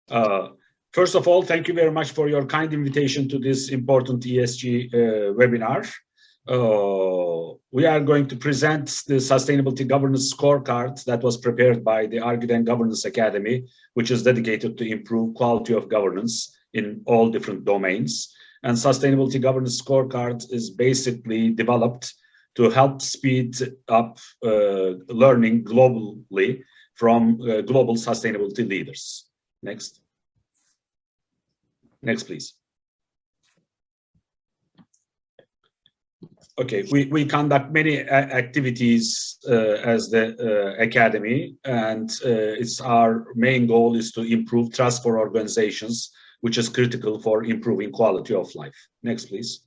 Uh, First of all, thank you very much for your kind invitation to this important ESG webinar. We are going to present the Sustainability Governance Scorecard that was prepared by the Argüden Governance Academy, which is dedicated to improve quality of governance in all different domains. And Sustainability Governance Scorecard is basically developed to help speed up learning globally from global sustainability leaders. Next. Next, please. Okay, we conduct many activities as the Academy, and it's our main goal is to improve trust for organizations, which is critical for improving quality of life. Next, please.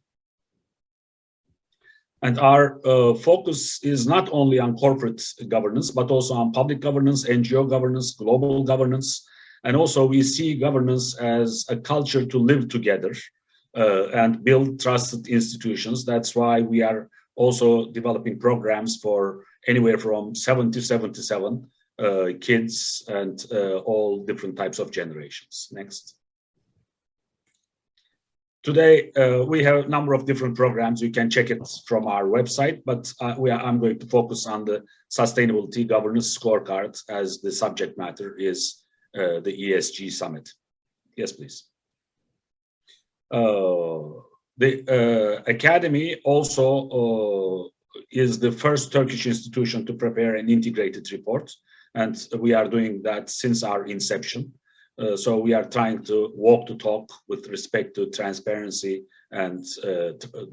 And our focus is not only on corporate governance, but also on public governance, NGO governance, global governance. And also we see governance as a culture to live together and build trusted institutions. That's why we are also developing programs for anywhere from 7 to 77 kids and all different types of generations. Next. Today, we have a number of different programs. You can check it from our website, but I'm going to focus on the Sustainability Governance Scorecard as the subject matter is the ESG Summit. Yes, please. The Academy also is the first Turkish institution to prepare an integrated report, and we are doing that since our inception. So we are trying to walk the talk with respect to transparency and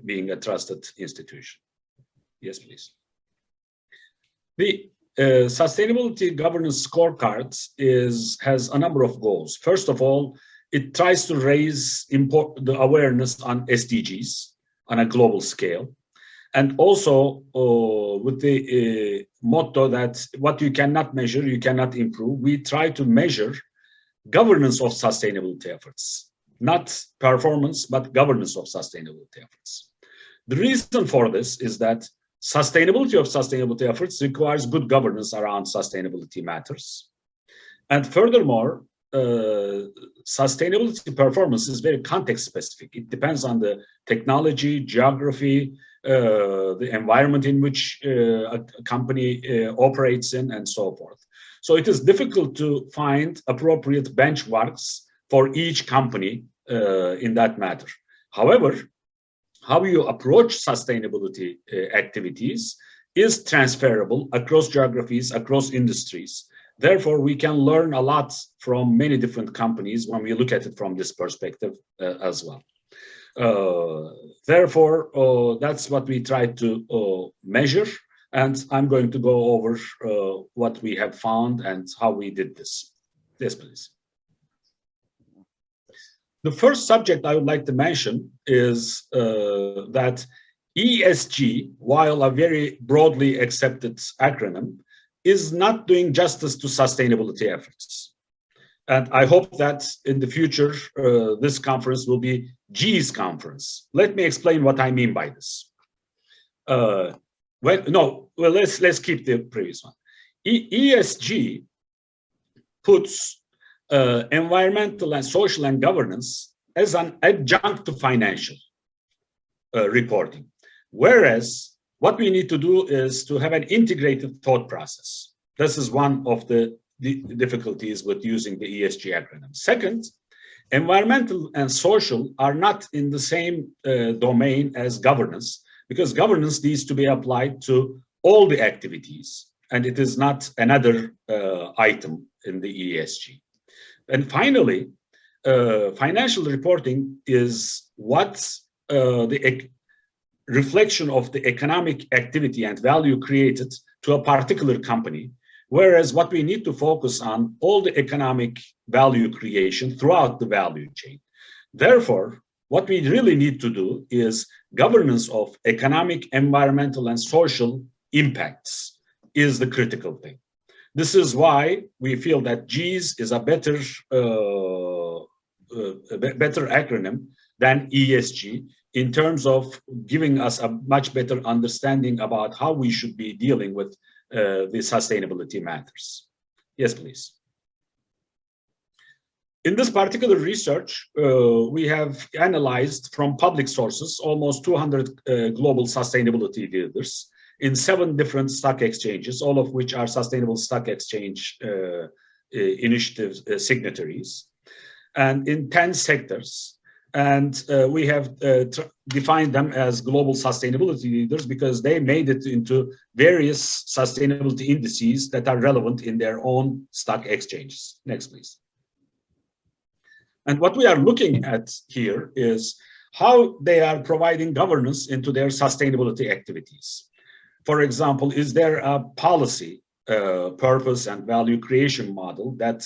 being a trusted institution. Yes, please. The Sustainability Governance Scorecard has a number of goals. First of all, it tries to raise the awareness on SDGs on a global scale. And also with the motto that what you cannot measure, you cannot improve, we try to measure governance of sustainability efforts, not performance, but governance of sustainability efforts. The reason for this is that sustainability of sustainability efforts requires good governance around sustainability matters. And furthermore, sustainability performance is very context specific. It depends on the technology, geography, the environment in which a company operates in, and so forth. So it is difficult to find appropriate benchmarks for each company in that matter. However, how you approach sustainability activities is transferable across geographies, across industries. Therefore, we can learn a lot from many different companies when we look at it from this perspective as well. Therefore, that's what we try to measure. And I'm going to go over what we have found and how we did this. Yes, please. The first subject I would like to mention is that ESG, while a very broadly accepted acronym, is not doing justice to sustainability efforts. And I hope that in the future, this conference will be G's conference. Let me explain what I mean by this. Let's keep the previous one. ESG puts environmental and social and governance as an adjunct to financial reporting. Whereas what we need to do is to have an integrated thought process. This is one of the difficulties with using the ESG acronym. Second, environmental and social are not in the same domain as governance, because governance needs to be applied to all the activities, and it is not another item in the ESG. And finally, financial reporting is what the reflection of the economic activity and value created to a particular company, whereas what we need to focus on all the economic value creation throughout the value chain. Therefore, what we really need to do is governance of economic, environmental, and social impacts is the critical thing. This is why we feel that GS is a better acronym than ESG in terms of giving us a much better understanding about how we should be dealing with the sustainability matters. Yes, please. In this particular research, we have analyzed from public sources almost 200 global sustainability leaders in 7 different stock exchanges, all of which are Sustainable Stock Exchange Initiative signatories, and in 10 sectors. And we have defined them as global sustainability leaders because they made it into various sustainability indices that are relevant in their own stock exchanges. Next, please. And what we are looking at here is how they are providing governance into their sustainability activities. For example, is there a policy, purpose and value creation model that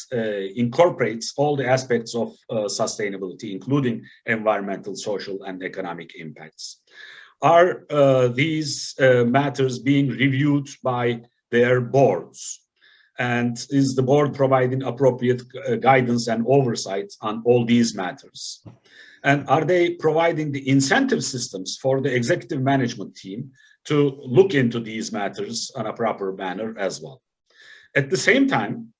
incorporates all the aspects of sustainability, including environmental, social, and economic impacts? Are these matters being reviewed by their boards? And is the board providing appropriate guidance and oversight on all these matters? And are they providing the incentive systems for the executive management team to look into these matters in a proper manner as well? At the same time,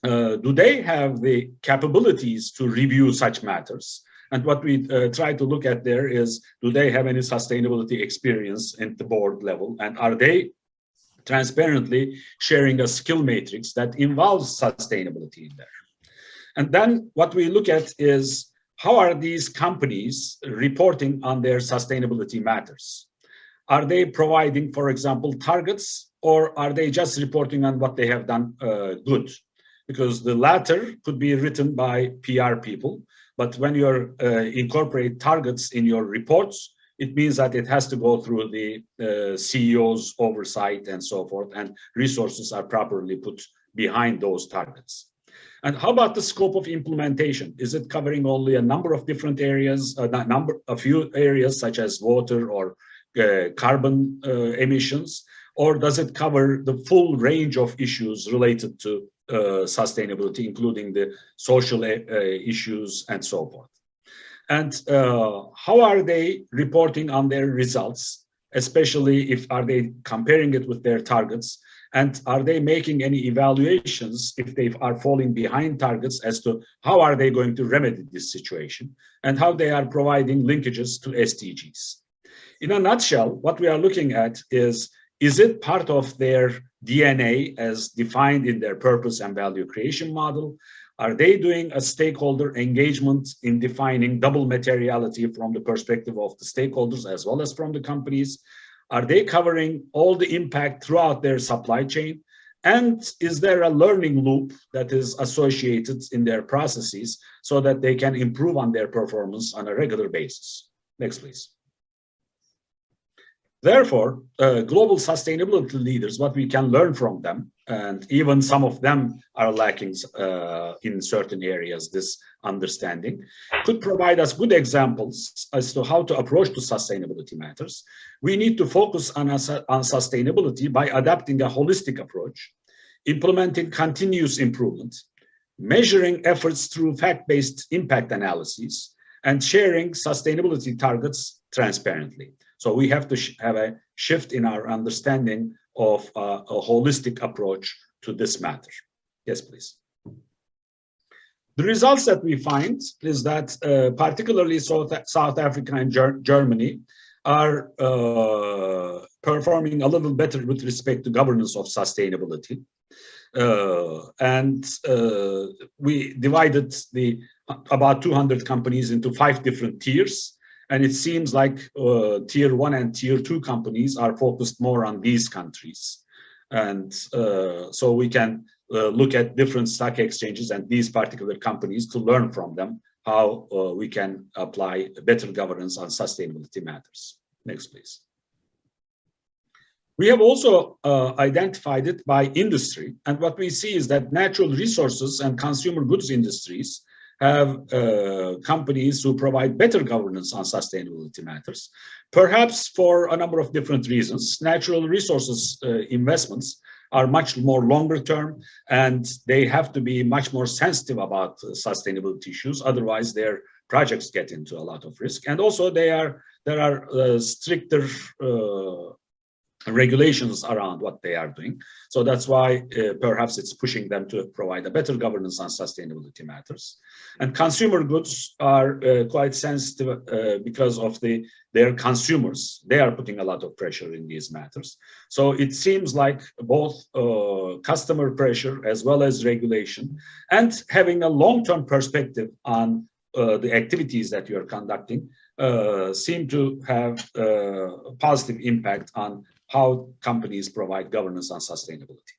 do they have the capabilities to review such matters? And what we try to look at there is, do they have any sustainability experience at the board level? And are they transparently sharing a skill matrix that involves sustainability in there? And then what we look at is, how are these companies reporting on their sustainability matters? Are they providing, for example, targets, or are they just reporting on what they have done good? Because the latter could be written by PR people, but when you incorporate targets in your reports, it means that it has to go through the CEO's oversight and so forth, and resources are properly put behind those targets. And how about the scope of implementation? Is it covering only a number of different areas, a few areas such as water or carbon emissions, or does it cover the full range of issues related to sustainability, including the social issues and so forth? And how are they reporting on their results, especially if are they comparing it with their targets? And are they making any evaluations if they are falling behind targets as to how are they going to remedy this situation, and how they are providing linkages to SDGs? In a nutshell, what we are looking at is it part of their DNA as defined in their purpose and value creation model? Are they doing a stakeholder engagement in defining double materiality from the perspective of the stakeholders as well as from the companies? Are they covering all the impact throughout their supply chain? And is there a learning loop that is associated in their processes so that they can improve on their performance on a regular basis? Next, please. Therefore, global sustainability leaders, what we can learn from them, and even some of them are lacking in certain areas, this understanding, could provide us good examples as to how to approach to sustainability matters. We need to focus on sustainability by adapting a holistic approach, implementing continuous improvement, measuring efforts through fact-based impact analyses, and sharing sustainability targets transparently. So we have to have a shift in our understanding of a holistic approach to this matter. Yes, please. The results that we find is that particularly South Africa and Germany are performing a little better with respect to governance of sustainability. We divided about 200 companies into 5 different tiers. And it seems like tier 1 and tier 2 companies are focused more on these countries. And so we can look at different stock exchanges and these particular companies to learn from them how we can apply better governance on sustainability matters. Next, please. We have also identified it by industry. And what we see is that natural resources and consumer goods industries have companies who provide better governance on sustainability matters, perhaps for a number of different reasons. Natural resources investments are much more longer term, and they have to be much more sensitive about sustainability issues. Otherwise, their projects get into a lot of risk. And also there are stricter regulations around what they are doing. So that's why perhaps it's pushing them to provide a better governance on sustainability matters. And consumer goods are quite sensitive because of their consumers. They are putting a lot of pressure in these matters. So it seems like both customer pressure as well as regulation and having a long-term perspective on the activities that you are conducting seem to have a positive impact on how companies provide governance on sustainability.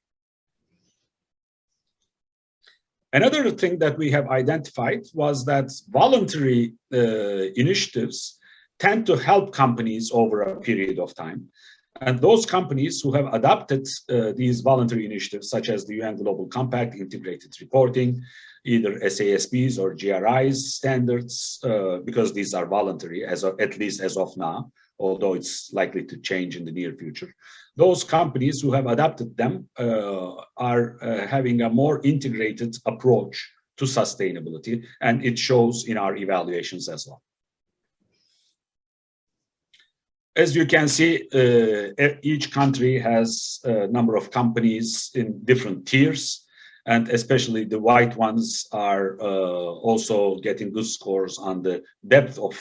Another thing that we have identified was that voluntary initiatives tend to help companies over a period of time. And those companies who have adopted these voluntary initiatives, such as the UN Global Compact, integrated reporting, either SASBs or GRIs standards, because these are voluntary, at least as of now, although it's likely to change in the near future. Those companies who have adopted them are having a more integrated approach to sustainability, and it shows in our evaluations as well. As you can see, each country has a number of companies in different tiers, and especially the white ones are also getting good scores on the depth of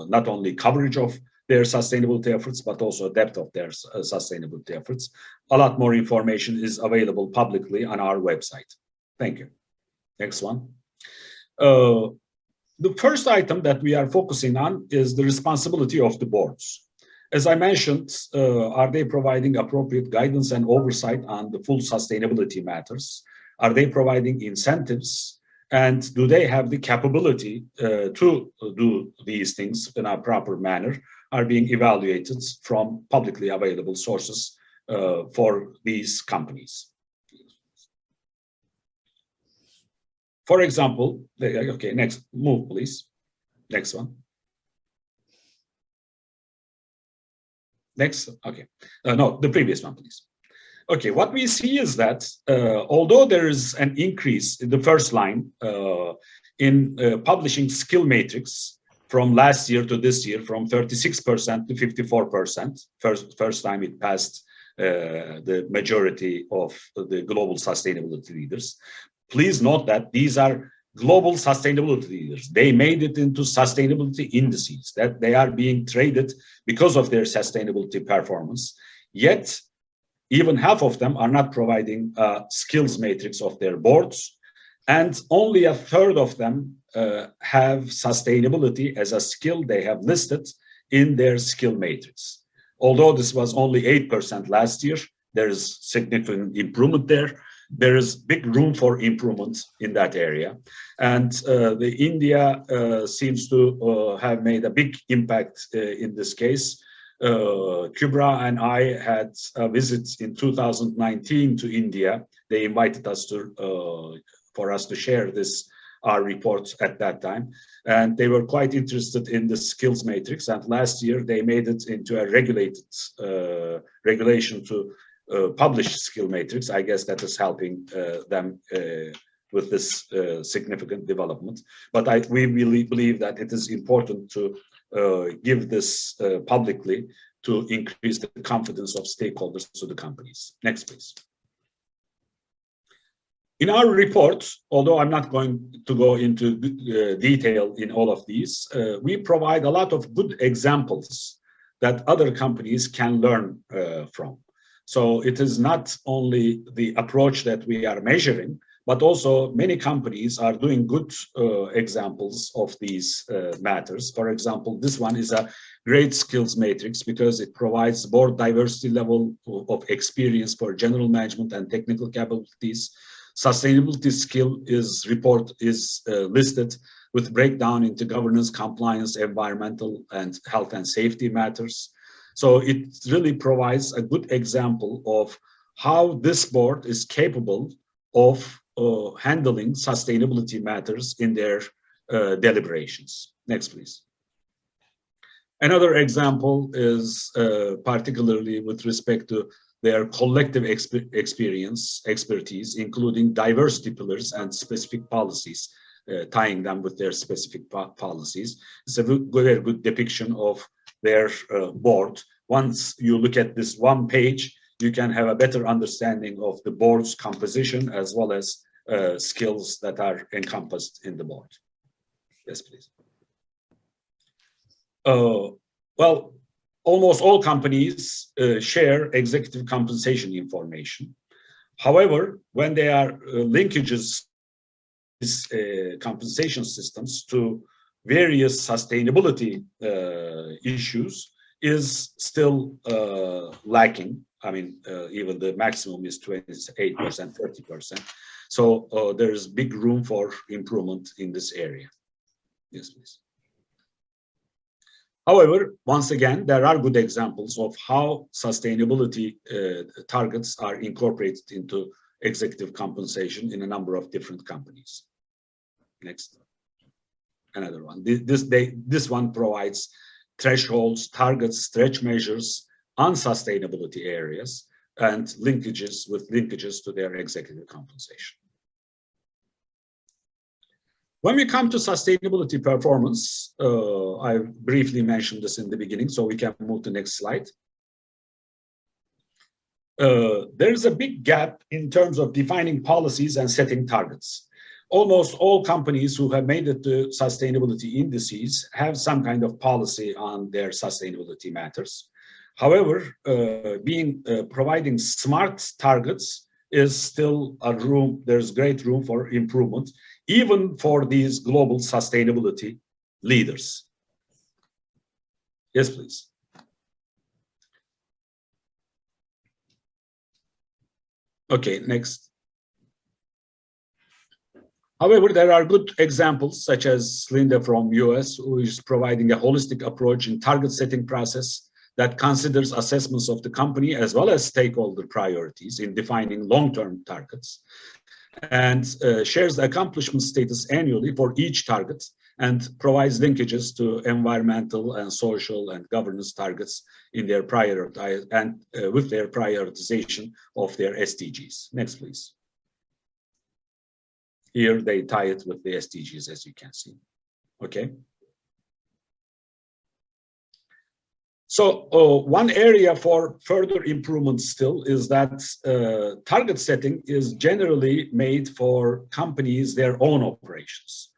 not only coverage of their sustainability efforts, but also depth of their sustainability efforts. A lot more information is available publicly on our website. Thank you. Next one. The first item that we are focusing on is the responsibility of the boards. As I mentioned, are they providing appropriate guidance and oversight on the full sustainability matters? Are they providing incentives? And do they have the capability to do these things in a proper manner? Are being evaluated from publicly available sources for these companies. For example, okay, next, move please. Next one. Next, okay. No, the previous one, please. Okay, what we see is that although there is an increase in the first line in publishing skill matrix from last year to this year, from 36% to 54%, first time it passed the majority of the global sustainability leaders. Please note that these are global sustainability leaders. They made it into sustainability indices, that they are being traded because of their sustainability performance. Yet, even half of them are not providing a skills matrix of their boards, and only a third of them have sustainability as a skill they have listed in their skill matrix. Although this was only 8% last year, there is significant improvement there. There is big room for improvement in that area. And the India seems to have made a big impact in this case. Kübra and I had a visit in 2019 to India. They invited us to for us to share our reports at that time, and they were quite interested in the skills matrix. And last year they made it into a regulated regulation to publish skill matrix. I guess that is helping them with this significant development. But we really believe that it is important to give this publicly to increase the confidence of stakeholders to the companies. Next, please. In our report, although I'm not going to go into detail in all of these, we provide a lot of good examples that other companies can learn from. So it is not only the approach that we are measuring, but also many companies are doing good examples of these matters. For example, this one is a great skills matrix because it provides board diversity level of experience for general management and technical capabilities. Sustainability skill is listed with breakdown into governance, compliance, environmental, and health and safety matters. So it really provides a good example of how this board is capable of handling sustainability matters in their deliberations. Next, please. Another example is particularly with respect to their collective expertise, including diversity pillars and specific policies, tying them with their specific policies. It's a very good depiction of their board once you look at this one page, you can have a better understanding of the board's composition as well as skills that are encompassed in the board. Yes, please. Well, almost all companies share executive compensation information. However, when there are linkages compensation systems to various sustainability issues is still lacking. I mean, even the maximum is 28%, 30%. So there is big room for improvement in this area. Yes, please. However, once again, there are good examples of how sustainability targets are incorporated into executive compensation in a number of different companies. Next, another one. This one provides thresholds, targets, stretch measures on sustainability areas and linkages to their executive compensation. When we come to sustainability performance, I briefly mentioned this in the beginning, so we can move to the next slide. There's a big gap in terms of defining policies and setting targets. Almost all companies who have made it to sustainability indices have some kind of policy on their sustainability matters. However, providing smart targets is still a room, there's great room for improvement, even for these global sustainability leaders. Yes, please. Okay, next. However, there are good examples such as Linda from US, who is providing a holistic approach in target setting process that considers assessments of the company as well as stakeholder priorities in defining long-term targets, and shares the accomplishment status annually for each target and provides linkages to environmental and social and governance targets in their with their prioritization of their SDGs. Next, please. Here they tie it with the SDGs, as you can see. Okay. So one area for further improvement still is that target setting is generally made for companies, their own operations.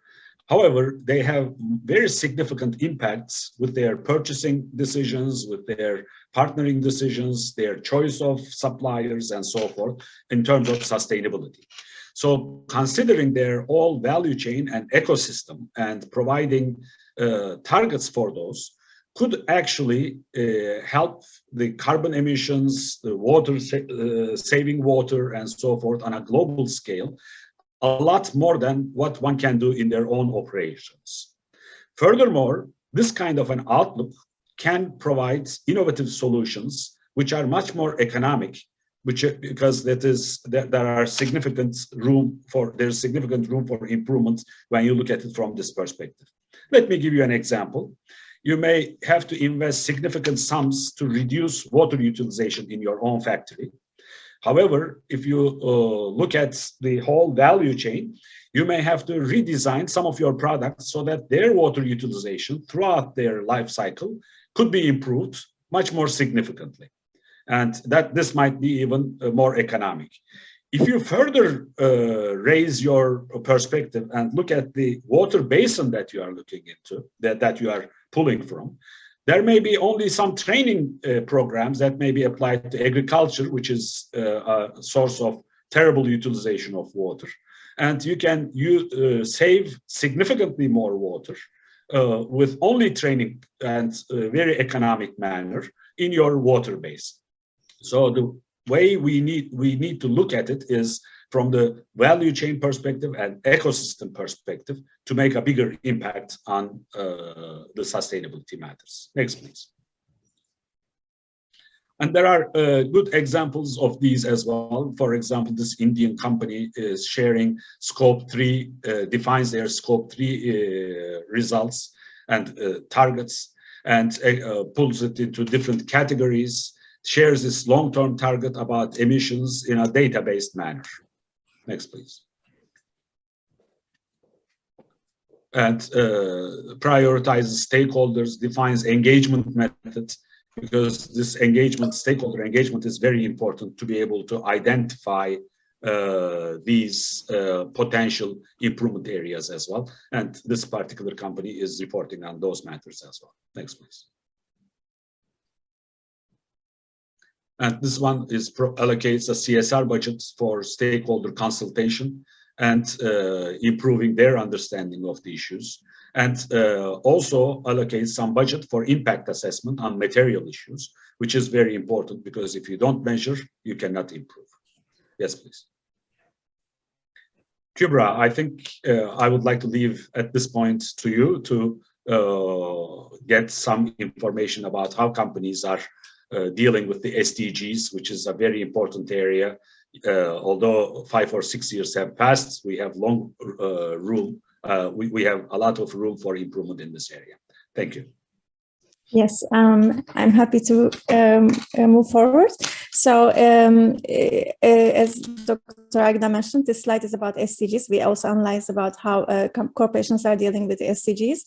However, they have very significant impacts with their purchasing decisions, with their partnering decisions, their choice of suppliers, and so forth in terms of sustainability. So considering their whole value chain and ecosystem and providing targets for those could actually help the carbon emissions, the water, saving water, and so forth on a global scale, a lot more than what one can do in their own operations. Furthermore, this kind of an outlook can provide innovative solutions which are much more economic, because there are significant room for improvement when you look at it from this perspective. Let me give you an example. You may have to invest significant sums to reduce water utilization in your own factory. However, if you look at the whole value chain, you may have to redesign some of your products so that their water utilization throughout their life cycle could be improved much more significantly. And that this might be even more economic. If you further raise your perspective and look at the water basin that you are looking into, that you are pulling from, there may be only some training programs that may be applied to agriculture, which is a source of terrible utilization of water. And you can save significantly more water with only training and very economic manner in your water basin. So the way we need to look at it is from the value chain perspective and ecosystem perspective to make a bigger impact on the sustainability matters. Next, please. And there are good examples of these as well. For example, this Indian company is sharing Scope 3, defines their Scope 3 results and targets, and pulls it into different categories, shares this long-term target about emissions in a data-based manner. Next, please. And prioritizes stakeholders, defines engagement methods because this engagement, stakeholder engagement, is very important to be able to identify these potential improvement areas as well. And this particular company is reporting on those matters as well. Next, please. And this one is allocates a CSR budget for stakeholder consultation and improving their understanding of the issues. And also allocates some budget for impact assessment on material issues, which is very important because if you don't measure, you cannot improve. Yes, please. Kübra, I think I would like to leave at this point to you to get some information about how companies are dealing with the SDGs, which is a very important area. Although 5 or 6 years have passed, we have long room. We have a lot of room for improvement in this area. Thank you. Yes, I'm happy to move forward. So as Dr. Argüden mentioned, this slide is about SDGs. We also analyze about how corporations are dealing with the SDGs.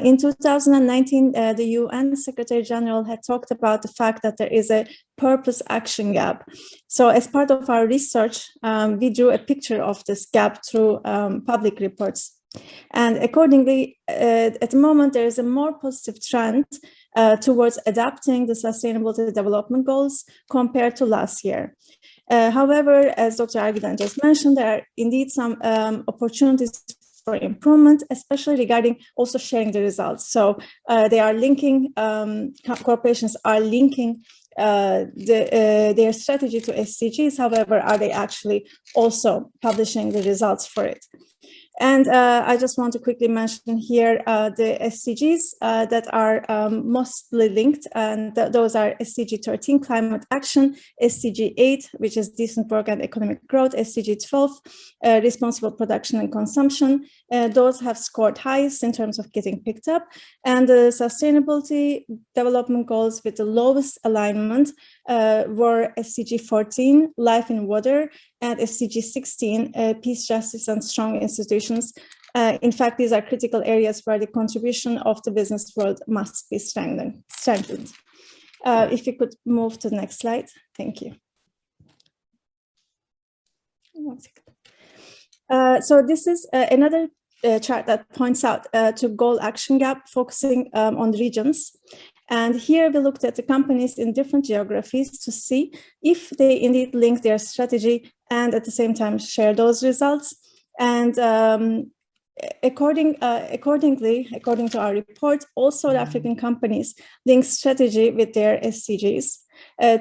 In 2019, the UN Secretary General had talked about the fact that there is a purpose action gap. So as part of our research, we drew a picture of this gap through public reports. And accordingly, at the moment, there is a more positive trend towards adapting the Sustainability Development Goals compared to last year. However, as Dr. Argüden just mentioned, there are indeed some opportunities for improvement, especially regarding also sharing the results. So they are linking, corporations are linking their strategy to SDGs. However, are they actually also publishing the results for it? And I just want to quickly mention here the SDGs that are mostly linked, and those are SDG 13, climate action, SDG 8, which is decent work and economic growth, SDG 12, responsible production and consumption. Those have scored highest in terms of getting picked up, and the sustainability development goals with the lowest alignment were SDG 14, life in water, and SDG 16, peace, justice, and strong institutions. In fact, these are critical areas where the contribution of the business world must be strengthened. If you could move to the next slide. Thank you. 1 second. So this is another chart that points out to goal action gap, focusing on regions. And here we looked at the companies in different geographies to see if they indeed link their strategy and at the same time share those results. And according to our report, all South African companies link strategy with their SDGs.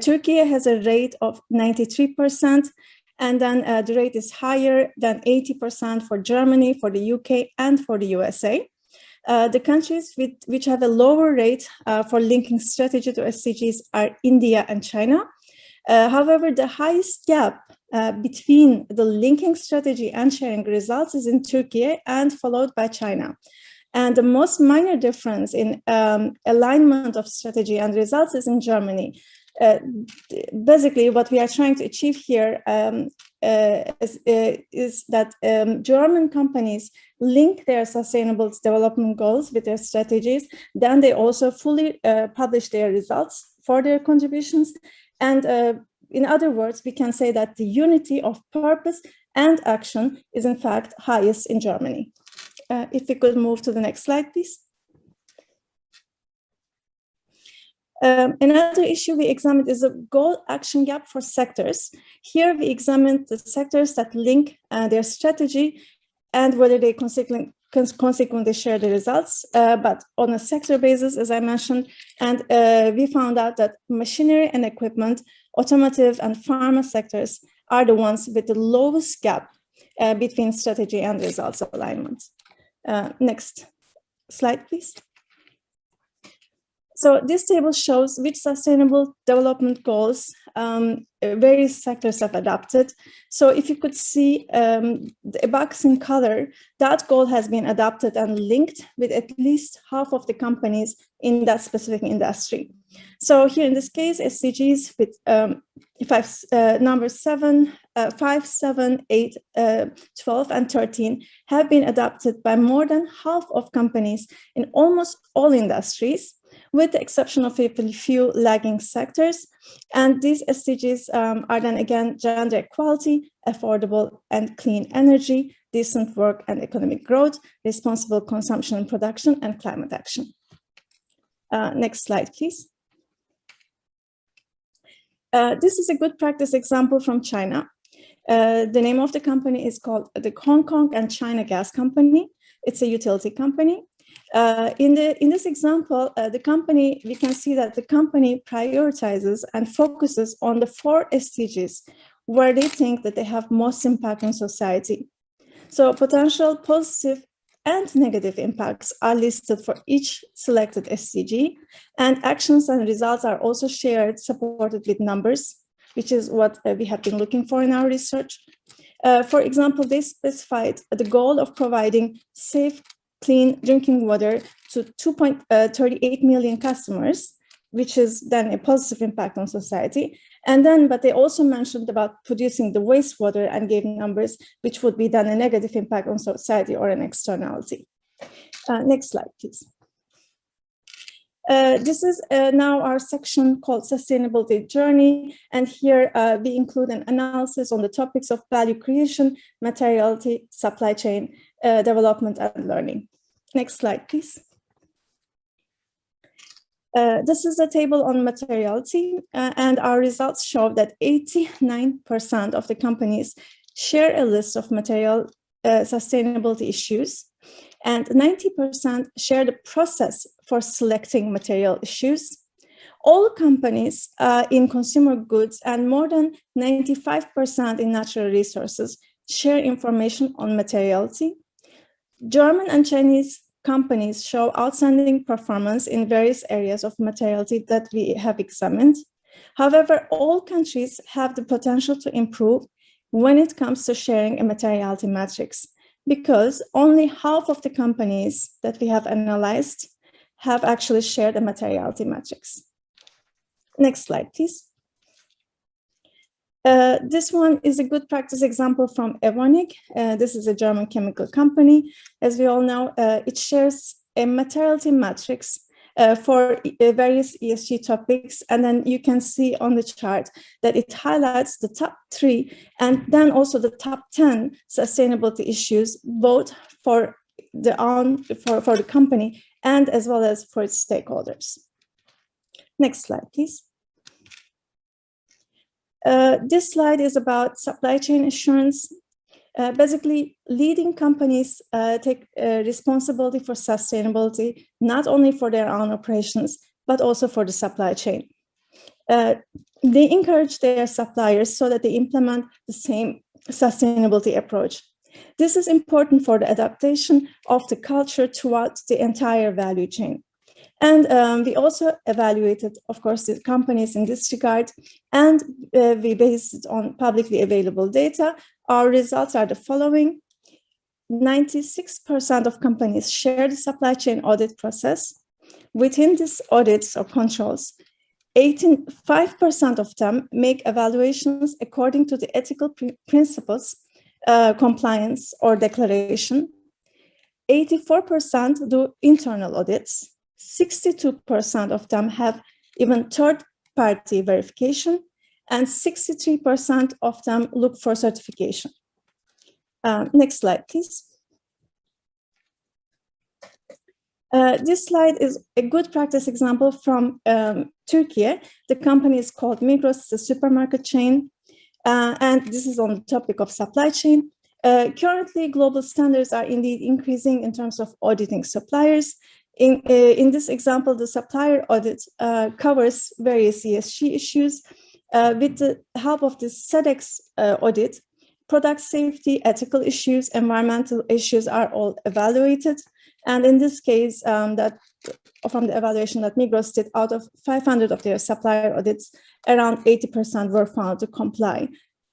Turkey has a rate of 93%, and then the rate is higher than 80% for Germany, for the UK, and for the USA. The countries which have a lower rate for linking strategy to SDGs are India and China. However, the highest gap between the linking strategy and sharing results is in Turkey and followed by China. And the most minor difference in alignment of strategy and results is in Germany. Basically, what we are trying to achieve here is that German companies link their sustainable development goals with their strategies. Then they also fully publish their results for their contributions. And in other words, we can say that the unity of purpose and action is in fact highest in Germany. If we could move to the next slide, please. Another issue we examined is a goal action gap for sectors. Here we examined the sectors that link their strategy and whether they consequently share the results, but on a sector basis, as I mentioned, and we found out that machinery and equipment, automotive and pharma sectors are the ones with the lowest gap between strategy and results alignment. Next slide, please. So this table shows which sustainable development goals various sectors have adopted. So if you could see a box in color, that goal has been adopted and linked with at least half of the companies in that specific industry. So here in this case, SDGs with numbers 7, 5, 7, 8, 12, and 13 have been adopted by more than half of companies in almost all industries, with the exception of a few lagging sectors. And these SDGs are then again gender equality, affordable and clean energy, decent work and economic growth, responsible consumption and production, and climate action. Next slide, please. This is a good practice example from China. The name of the company is called the Hong Kong and China Gas Company. It's a utility company. In this example, we can see that the company prioritizes and focuses on the 4 SDGs where they think that they have most impact on society. So potential positive and negative impacts are listed for each selected SDG, and actions and results are also shared, supported with numbers, which is what we have been looking for in our research. For example, they specified the goal of providing safe, clean drinking water to 2.38 million customers, which is then a positive impact on society. But they also mentioned about producing the wastewater and gave numbers, which would be then a negative impact on society or an externality. Next slide, please. This is now our section called Sustainability Journey. And here we include an analysis on the topics of value creation, materiality, supply chain, development, and learning. Next slide, please. This is a table on materiality, and our results show that 89% of the companies share a list of material sustainability issues, and 90% share the process for selecting material issues. All companies in consumer goods and more than 95% in natural resources share information on materiality. German and Chinese companies show outstanding performance in various areas of materiality that we have examined. However, all countries have the potential to improve when it comes to sharing a materiality matrix, because only half of the companies that we have analyzed have actually shared a materiality matrix. Next slide, please. This one is a good practice example from Evonik. This is a German chemical company. As we all know, it shares a materiality matrix for various ESG topics. And then you can see on the chart that it highlights the top 3 and then also the top 10 sustainability issues, both for the company and as well as for its stakeholders. Next slide, please. This slide is about supply chain assurance. Basically, leading companies take responsibility for sustainability, not only for their own operations, but also for the supply chain. They encourage their suppliers so that they implement the same sustainability approach. This is important for the adaptation of the culture throughout the entire value chain. And we also evaluated, of course, the companies in this regard, and we based it on publicly available data. Our results are the following. 96% of companies share the supply chain audit process. Within these audits or controls, 85% of them make evaluations according to the ethical principles, compliance or declaration. 84% do internal audits. 62% of them have even third-party verification, and 63% of them look for certification. Next slide, please. This slide is a good practice example from Turkey. The company is called Migros, it's a supermarket chain, and this is on the topic of supply chain. Currently, global standards are indeed increasing in terms of auditing suppliers. In this example, the supplier audit covers various ESG issues. With the help of the SEDEX audit, product safety, ethical issues, environmental issues are all evaluated. And in this case, from the evaluation that Migros did, out of 500 of their supplier audits, around 80% were found to comply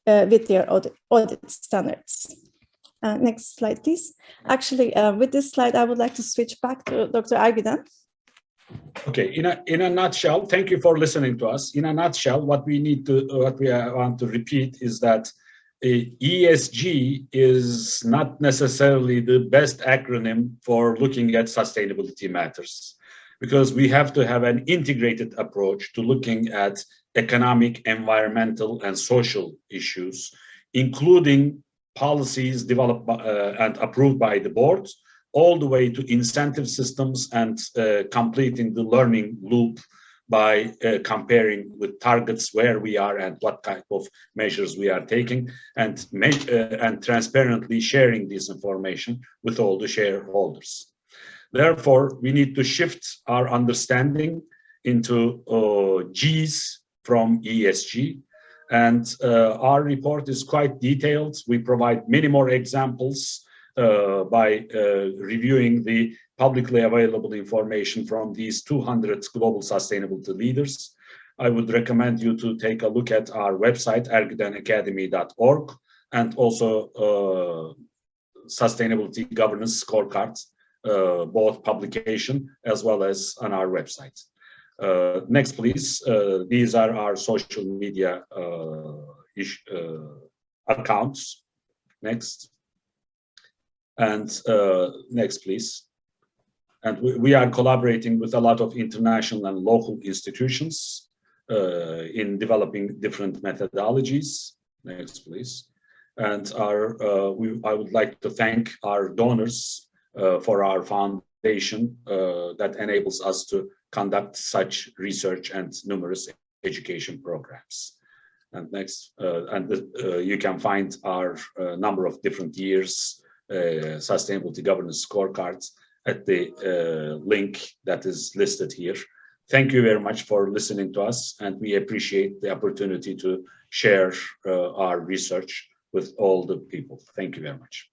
with their audit standards. Next slide, please. Actually, with this slide, I would like to switch back to Dr. Argüden. Okay, in a nutshell, thank you for listening to us. In a nutshell, what we want to repeat is that ESG is not necessarily the best acronym for looking at sustainability matters. because we have to have an integrated approach to looking at economic, environmental, and social issues, including policies developed and approved by the board, all the way to incentive systems and completing the learning loop by comparing with targets where we are and what type of measures we are taking, and transparently sharing this information with all the shareholders. Therefore, we need to shift our understanding into G's from ESG. And our report is quite detailed. We provide many more examples by reviewing the publicly available information from these 200 global sustainability leaders. I would recommend you to take a look at our website, argudenacademy.org, and also Sustainability Governance Scorecard, both publication as well as on our website. Next, please. These are our social media accounts. Next. And next, please. And we are collaborating with a lot of international and local institutions in developing different methodologies. Next, please. And I would like to thank our donors for our foundation that enables us to conduct such research and numerous education programs. And next, you can find our number of different years Sustainability Governance Scorecards at the link that is listed here. Thank you very much for listening to us, and we appreciate the opportunity to share our research with all the people. Thank you very much.